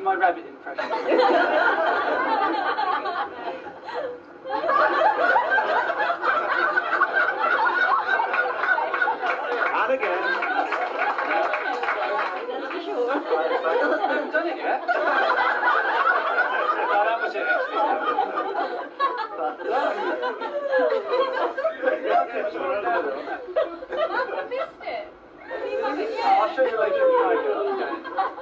my rabbit impression. And again. I haven't done it yet. No, that was it actually. Missed it. I'll show you later. Okay.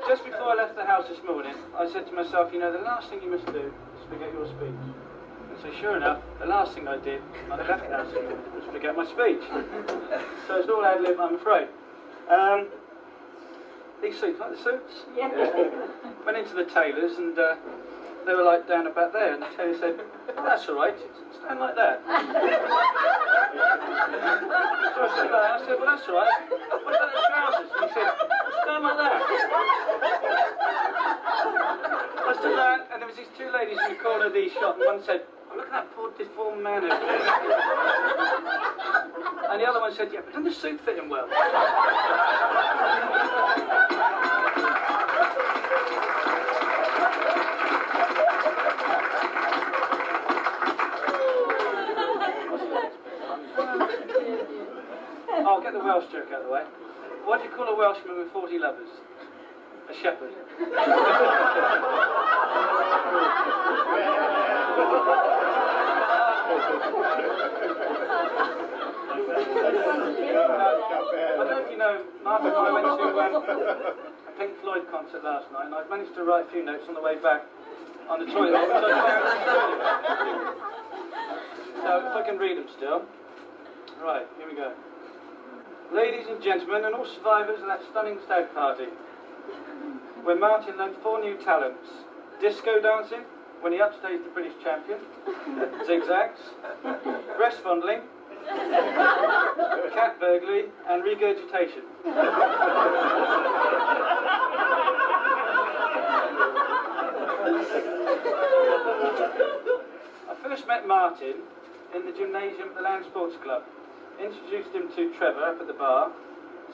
Just before I left the house this morning, I said to myself, you know, the last thing you must do is forget your speech. And so sure enough, the last thing I did when I left the house was forget my speech. So it's all ad lib, I'm afraid. These suits, like the suits? Yeah. Went into the tailors and they were like down about there, and the tailor said, oh, that's all right, stand like that. So I stood like that, I said, well, that's all right, what about the trousers? And he said, stand like that. I stood there, and there was these two ladies in the corner of the shop, and one said, oh, look at that poor deformed man over there. And the other one said, yeah, but doesn't the suit fit him well? I'll get the Welsh joke out of the way. What do you call a Welshman with 40 lovers? A shepherd. I don't know if you know, Mark and I went to a Pink Floyd concert last night, and I managed to write a few notes on the way back on the toilet, which I found. So if I can read them still. Right, here we go. Ladies and gentlemen, and all survivors of that stunning stag party, where Martin learned 4 new talents: disco dancing, when he upstaged the British champion, zigzags, breast fondling, cat burglary, and regurgitation. I first met Martin in the gymnasium at the Land Sports Club. Introduced him to Trevor up at the bar.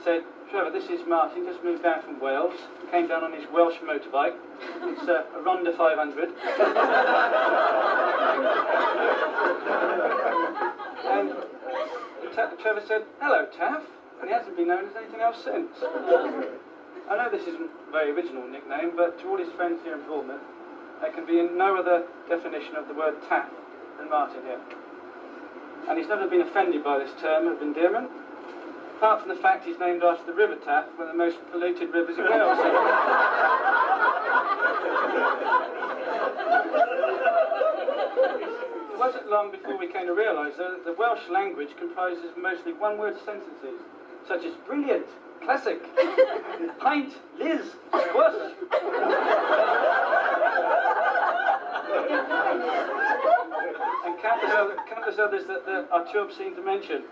Said, Trevor, this is Martin, just moved down from Wales. Came down on his Welsh motorbike. It's a Ronda 500. And Trevor said, hello, Taff. And he hasn't been known as anything else since. I know this isn't a very original nickname, but to all his friends here in Bournemouth, there can be no other definition of the word Taff than Martin here. And he's never been offended by this term of endearment, apart from the fact he's named after the River Taff, one of the most polluted rivers in Wales. It wasn't long before we came to realise that the Welsh language comprises mostly one-word sentences, such as brilliant, classic, pint, Liz, squash. And countless others that are too obscene to mention.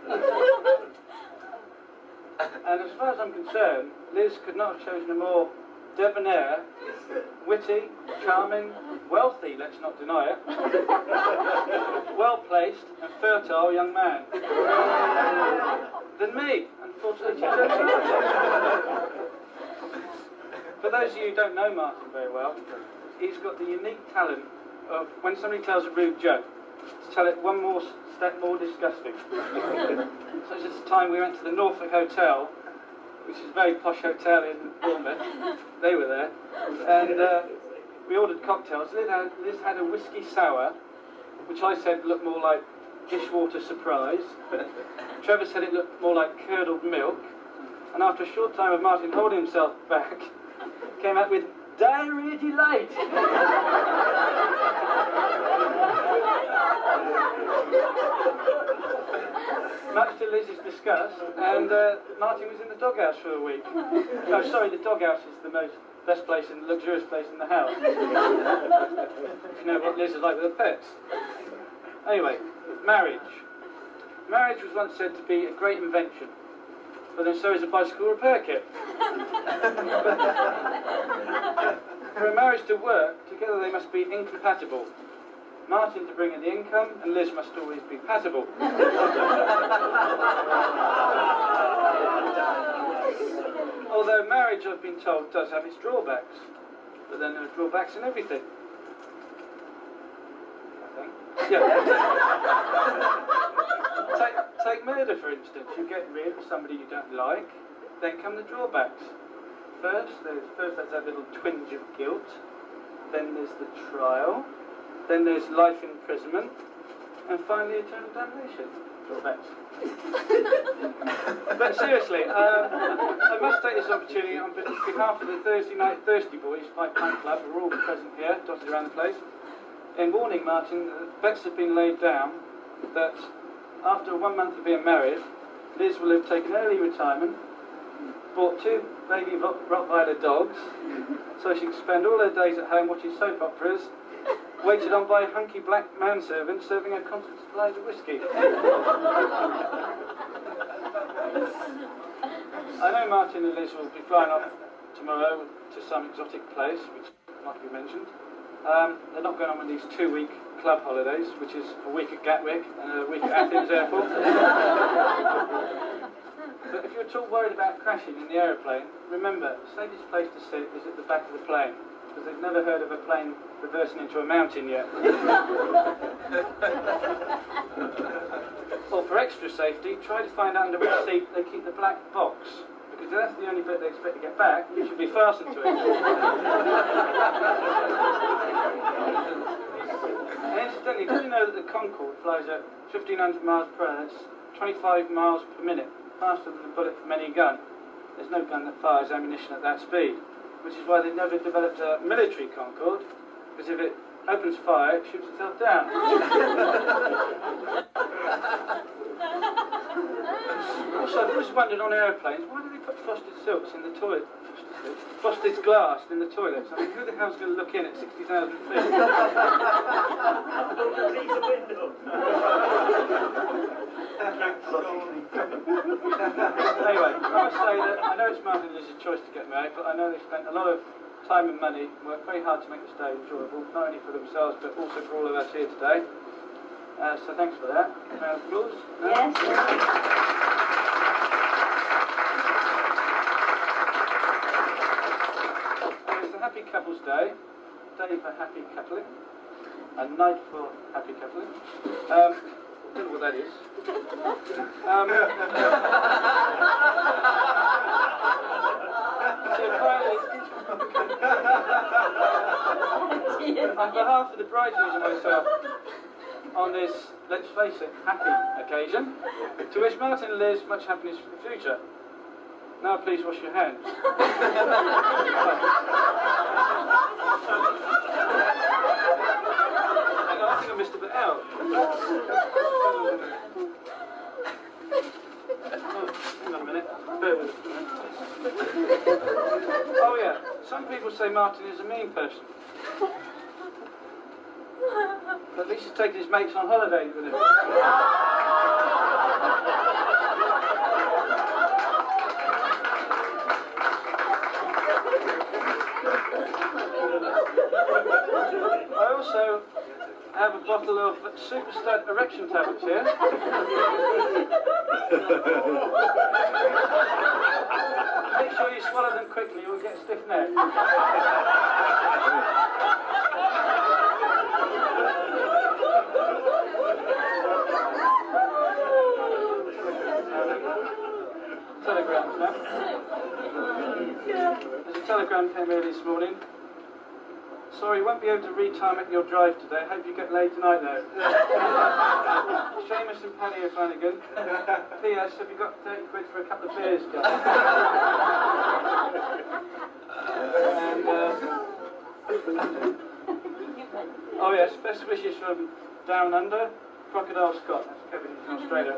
And as far as I'm concerned, Liz could not have chosen a more debonair, witty, charming, wealthy, let's not deny it, well-placed and fertile young man than me, unfortunately. For those of you who don't know Martin very well, he's got the unique talent of, when somebody tells a rude joke, to tell it one more step more disgusting. Such as the time we went to the Norfolk Hotel, which is a very posh hotel in Bournemouth. They were there, and we ordered cocktails. Liz had a whiskey sour, which I said looked more like dishwater surprise. Trevor said it looked more like curdled milk, and after a short time of Martin holding himself back, came out with diarrhea delight. Much to Liz's disgust, and Martin was in the doghouse for a week. No, sorry, the doghouse is the best place and luxurious place in the house. If you know what Liz is like with her pets. Anyway, marriage. Marriage was once said to be a great invention, but then so is a bicycle repair kit. For a marriage to work, together they must be incompatible. Martin to bring in the income, and Liz must always be compatible. Although marriage, I've been told, does have its drawbacks. but then there are drawbacks and everything. I think. Yeah. Take murder, for instance. You get rid of somebody you don't like, then come the drawbacks. First, there's that little twinge of guilt, then there's the trial, then there's life imprisonment, and finally eternal damnation. Drawbacks. But seriously, I must take this opportunity on behalf of the Thursday Night Thirsty Boys Fight Pint Club, who are all present here, dotted around the place, in warning Martin, bets have been laid down that after 1 month of being married, Liz will have taken early retirement, bought 2 baby Rottweiler dogs, so she can spend all her days at home watching soap operas, waited on by a hunky black manservant serving her constant supplies of whiskey. I know Martin and Liz will be flying off tomorrow to some exotic place, which might be mentioned. They're not going on with these 2-week club holidays, which is a week at Gatwick and a week at Athens Airport. But if you're at all worried about crashing in the aeroplane, remember, the safest place to sit is at the back of the plane, because they've never heard of a plane reversing into a mountain yet. Or for extra safety, try to find out under which seat they keep the black box, because if that's the only bit they expect to get back, you should be fastened to it. And incidentally, did you know that the Concorde flies at 1,500 miles per hour? That's 25 miles per minute, faster than a bullet from any gun. There's no gun that fires ammunition at that speed, which is why they've never developed a military Concorde, because if it opens fire, it shoots itself down. Also, I've always wondered on aeroplanes, why do they put frosted silks in the toilet? Frosted glass in the toilets? I mean, who the hell's going to look in at 60,000 feet? Anyway, I must say that I know it's Martin and Liz's choice to get married, but I know they've spent a lot of time and money, worked very hard to make this day enjoyable, not only for themselves but also for all of us here today. So thanks for that. Round of applause. Yes. It's a happy couples day for happy coupling, a night for happy coupling. I don't know what that is. So finally, on behalf of the bridesmaids and myself, on this, let's face it, happy occasion, to wish Martin and Liz much happiness for the future. Now please wash your hands. I think I missed a bit out. Hang on a minute. Bear with us a minute. Oh yeah, some people say Martin is a mean person. But at least he's taking his mates on holiday with him. I also have a bottle of Super Stud erection tablets here. Make sure you swallow them quickly, you'll get a stiff neck. Telegrams now. There's a telegram came early this morning. Sorry, won't be able to retime at your drive today. Hope you get laid tonight though. Seamus and Paddy O'Flanagan. P.S. Have you got 30 quid for a couple of beers, guys? And, oh yes, best wishes from Down Under, Crocodile Scott. That's Kevin in Australia.